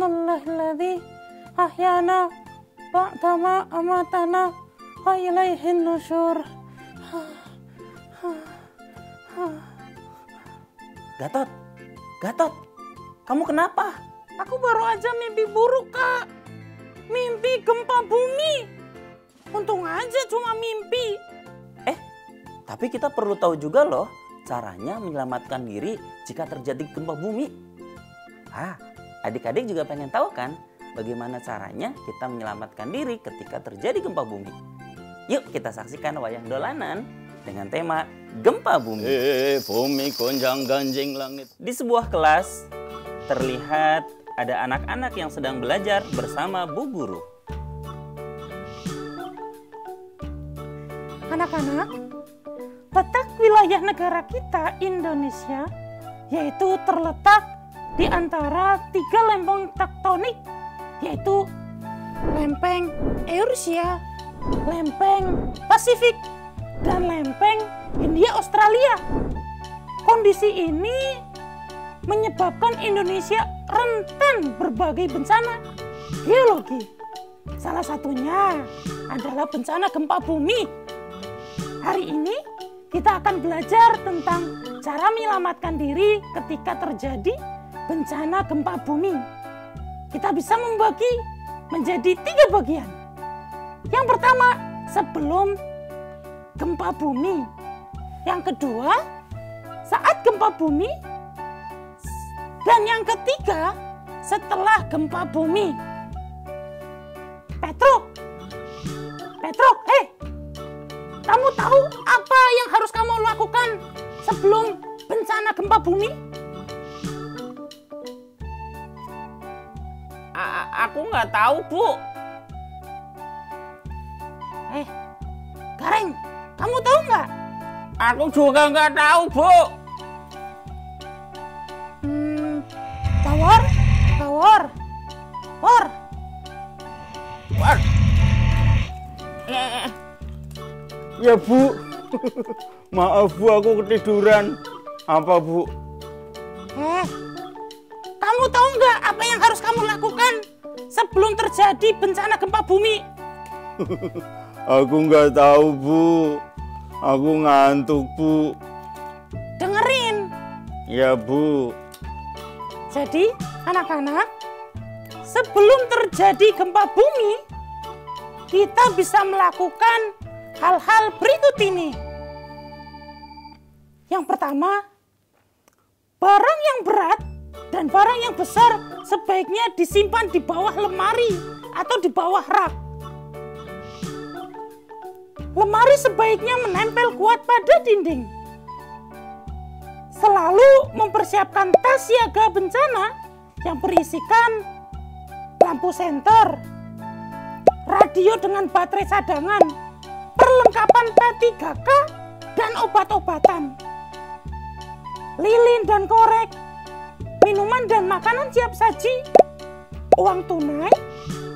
Subhanallahilladzi ahyana ba'dama amatana wa ilaihin nusyur. Gatot, kamu kenapa? Aku baru aja mimpi buruk, Kak. Mimpi gempa bumi. Untung aja cuma mimpi. Tapi kita perlu tahu juga loh caranya menyelamatkan diri jika terjadi gempa bumi. Adik-adik juga pengen tahu kan bagaimana caranya kita menyelamatkan diri ketika terjadi gempa bumi. Yuk kita saksikan wayang dolanan dengan tema gempa bumi. Bumi gonjang ganjing langit. Di sebuah kelas terlihat ada anak-anak yang sedang belajar bersama Bu Guru. Anak-anak, letak wilayah negara kita Indonesia yaitu terletak di antara 3 lempeng tektonik, yaitu lempeng Eurasia, lempeng Pasifik, dan lempeng Hindia Australia. Kondisi ini menyebabkan Indonesia rentan berbagai bencana geologi. Salah satunya adalah bencana gempa bumi. Hari ini kita akan belajar tentang cara menyelamatkan diri ketika terjadi bencana gempa bumi. Kita bisa membagi menjadi 3 bagian. Yang pertama, sebelum gempa bumi. Yang kedua, saat gempa bumi. Dan yang ketiga, setelah gempa bumi. Petruk, kamu tahu apa yang harus kamu lakukan sebelum bencana gempa bumi? Aku nggak tahu, Bu. Gareng, kamu tahu nggak? Aku juga nggak tahu, Bu. War. Ya Bu, maaf Bu, aku ketiduran. Apa Bu? Kamu tahu nggak apa yang harus kamu lakukan sebelum terjadi bencana gempa bumi? Aku nggak tahu Bu, aku ngantuk Bu. Dengerin. Ya Bu. Jadi anak-anak, sebelum terjadi gempa bumi, kita bisa melakukan hal-hal berikut ini. Yang pertama, barang yang berat dan barang yang besar sebaiknya disimpan di bawah lemari atau di bawah rak. Lemari sebaiknya menempel kuat pada dinding. Selalu mempersiapkan tas siaga bencana yang berisikan lampu senter, radio dengan baterai cadangan, perlengkapan P3K, dan obat-obatan, lilin dan korek, minuman dan makanan siap saji, uang tunai,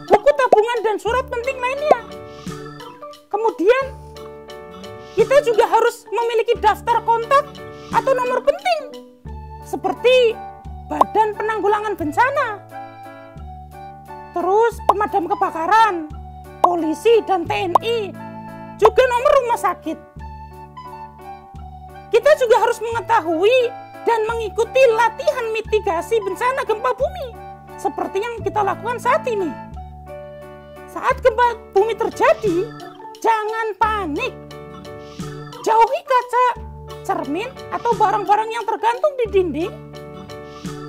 buku tabungan, dan surat penting lainnya. Kemudian, kita juga harus memiliki daftar kontak atau nomor penting, seperti Badan Penanggulangan Bencana, terus pemadam kebakaran, polisi, dan TNI, juga nomor rumah sakit. Kita juga harus mengetahui dan mengikuti latihan mitigasi bencana gempa bumi seperti yang kita lakukan saat ini. Saat gempa bumi terjadi, jangan panik. Jauhi kaca, cermin, atau barang-barang yang tergantung di dinding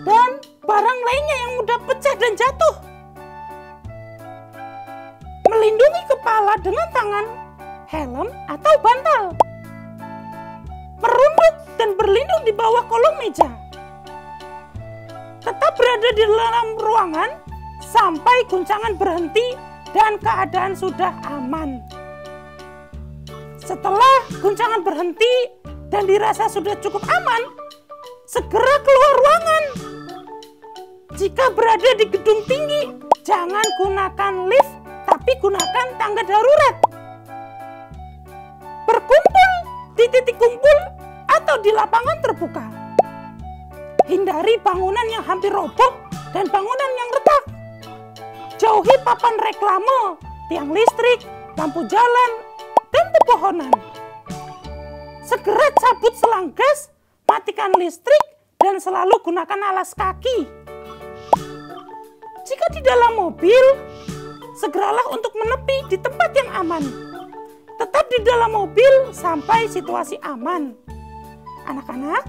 dan barang lainnya yang mudah pecah dan jatuh. Melindungi kepala dengan tangan, helm, atau bantal. Merunduk dan berlindung di bawah kolong meja. Tetap berada di dalam ruangan sampai guncangan berhenti dan keadaan sudah aman. Setelah guncangan berhenti dan dirasa sudah cukup aman, segera keluar ruangan. Jika berada di gedung tinggi, jangan gunakan lift, tapi gunakan tangga darurat. Berkumpul di titik kumpul atau di lapangan terbuka. Hindari bangunan yang hampir roboh dan bangunan yang retak. Jauhi papan reklame, tiang listrik, lampu jalan, dan pepohonan. Segera cabut selang gas, matikan listrik, dan selalu gunakan alas kaki. Jika di dalam mobil, segeralah untuk menepi di tempat yang aman. Tetap di dalam mobil sampai situasi aman. Anak-anak,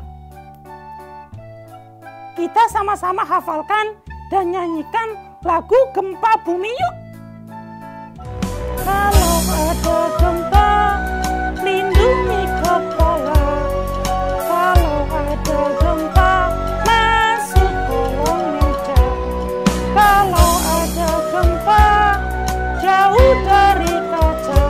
kita sama-sama hafalkan dan nyanyikan lagu Gempa Bumi yuk. Kalau ada gempa, lindungi kepala. Kalau ada gempa, masuk kolong meja. Kalau ada gempa, jauh dari kaca.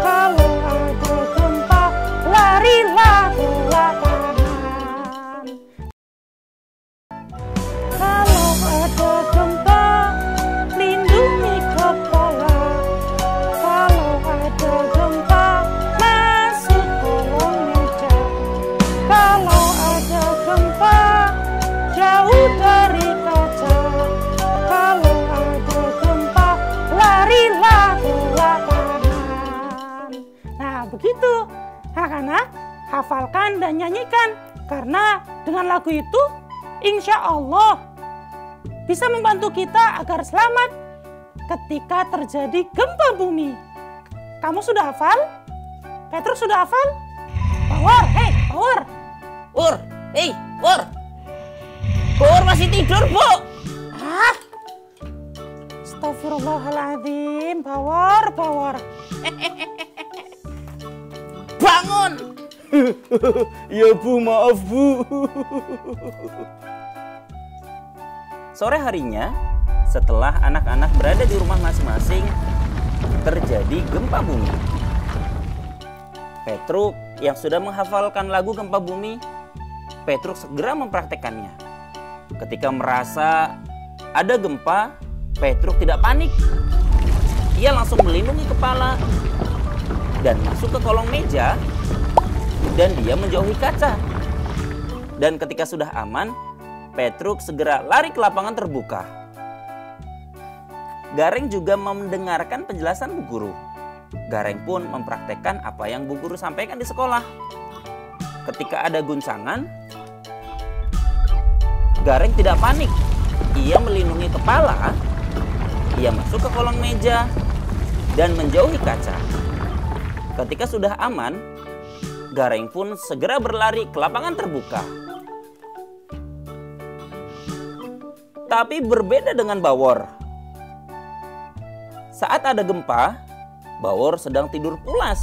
Kalau ada gempa, larilah ke lapangan. Kalau ada gempa, lindungi kepala. Kalau ada gempa, masuk kolong meja. Kalau ada gempa, jauh dari kaca. Kalau ada gempa, larilah ke lapangan. Nah, begitu. Anak-anak, hafalkan dan nyanyikan. Karena dengan lagu itu, insya Allah bisa membantu kita agar selamat ketika terjadi gempa bumi. Kamu sudah hafal? Petrus sudah hafal? Power, hey, Power. Pur, hei, Pur. Pur masih tidur, Bu. Ah, astagfirullahaladzim, Power. Bangun. Ya Bu, maaf Bu. Sore harinya, setelah anak-anak berada di rumah masing-masing, terjadi gempa bumi. Petruk yang sudah menghafalkan lagu gempa bumi, Petruk segera mempraktekannya. Ketika merasa ada gempa, Petruk tidak panik. Ia langsung melindungi kepala dan masuk ke kolong meja, dan dia menjauhi kaca. Dan ketika sudah aman, Petruk segera lari ke lapangan terbuka. Gareng juga mendengarkan penjelasan Bu Guru. Gareng pun mempraktekkan apa yang Bu Guru sampaikan di sekolah. Ketika ada guncangan, Gareng tidak panik. Ia melindungi kepala, ia masuk ke kolong meja, dan menjauhi kaca. Ketika sudah aman, Gareng pun segera berlari ke lapangan terbuka. Tapi berbeda dengan Bawor. Saat ada gempa, Bawor sedang tidur pulas.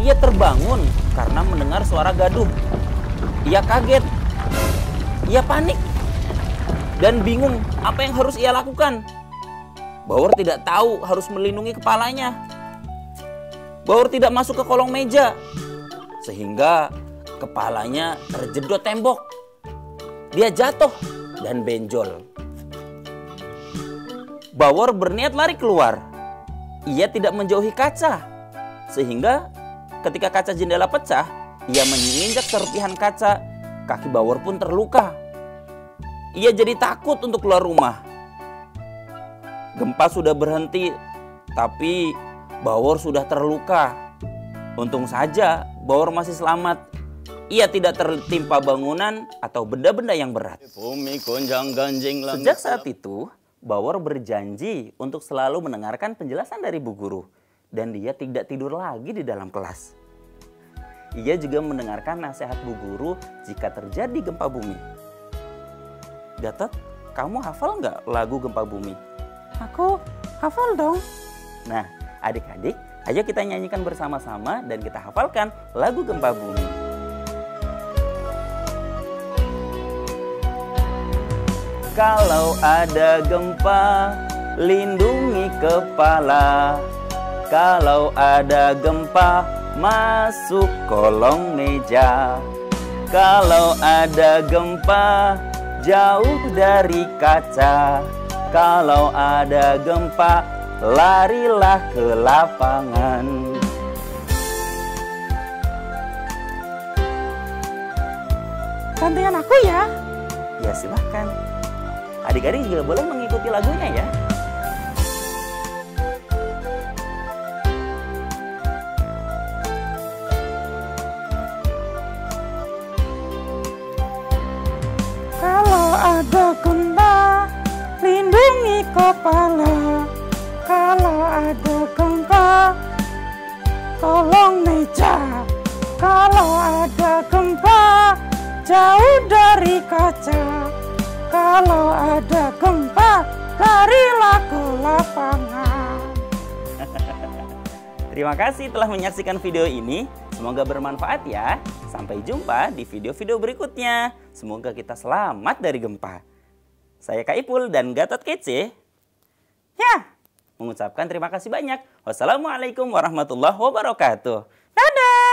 Ia terbangun karena mendengar suara gaduh. Ia kaget. Ia panik dan bingung apa yang harus ia lakukan. Bawor tidak tahu harus melindungi kepalanya. Bawor tidak masuk ke kolong meja sehingga kepalanya terjedot tembok. Dia jatuh dan benjol. Bawor berniat lari keluar. Ia tidak menjauhi kaca sehingga ketika kaca jendela pecah, ia menginjak serpihan kaca. Kaki Bawor pun terluka. Ia jadi takut untuk keluar rumah. Gempa sudah berhenti, tapi Bawor sudah terluka. Untung saja Bawor masih selamat. Ia tidak tertimpa bangunan atau benda-benda yang berat. Sejak saat itu, Bawor berjanji untuk selalu mendengarkan penjelasan dari Bu Guru. Dan dia tidak tidur lagi di dalam kelas. Ia juga mendengarkan nasihat Bu Guru jika terjadi gempa bumi. Gatot, kamu hafal nggak lagu gempa bumi? Aku hafal dong. Nah, adik-adik, ayo kita nyanyikan bersama-sama dan kita hafalkan lagu gempa bumi. Kalau ada gempa, lindungi kepala. Kalau ada gempa, masuk kolong meja. Kalau ada gempa, jauh dari kaca. Kalau ada gempa, larilah ke lapangan. Gantian aku ya. Ya silahkan. Adik-adik juga boleh mengikuti ikuti lagunya ya. Kalau ada gempa, lindungi kepala. Kalau ada gempa, tolong meja. Kalau ada gempa, jauh dari kaca. Kalau ada gempa, larilah ke lapangan. Terima kasih telah menyaksikan video ini. Semoga bermanfaat ya. Sampai jumpa di video-video berikutnya. Semoga kita selamat dari gempa. Saya Kak Ipul dan Gatot Kece. Ya, mengucapkan terima kasih banyak. Wassalamualaikum warahmatullahi wabarakatuh. Dadah!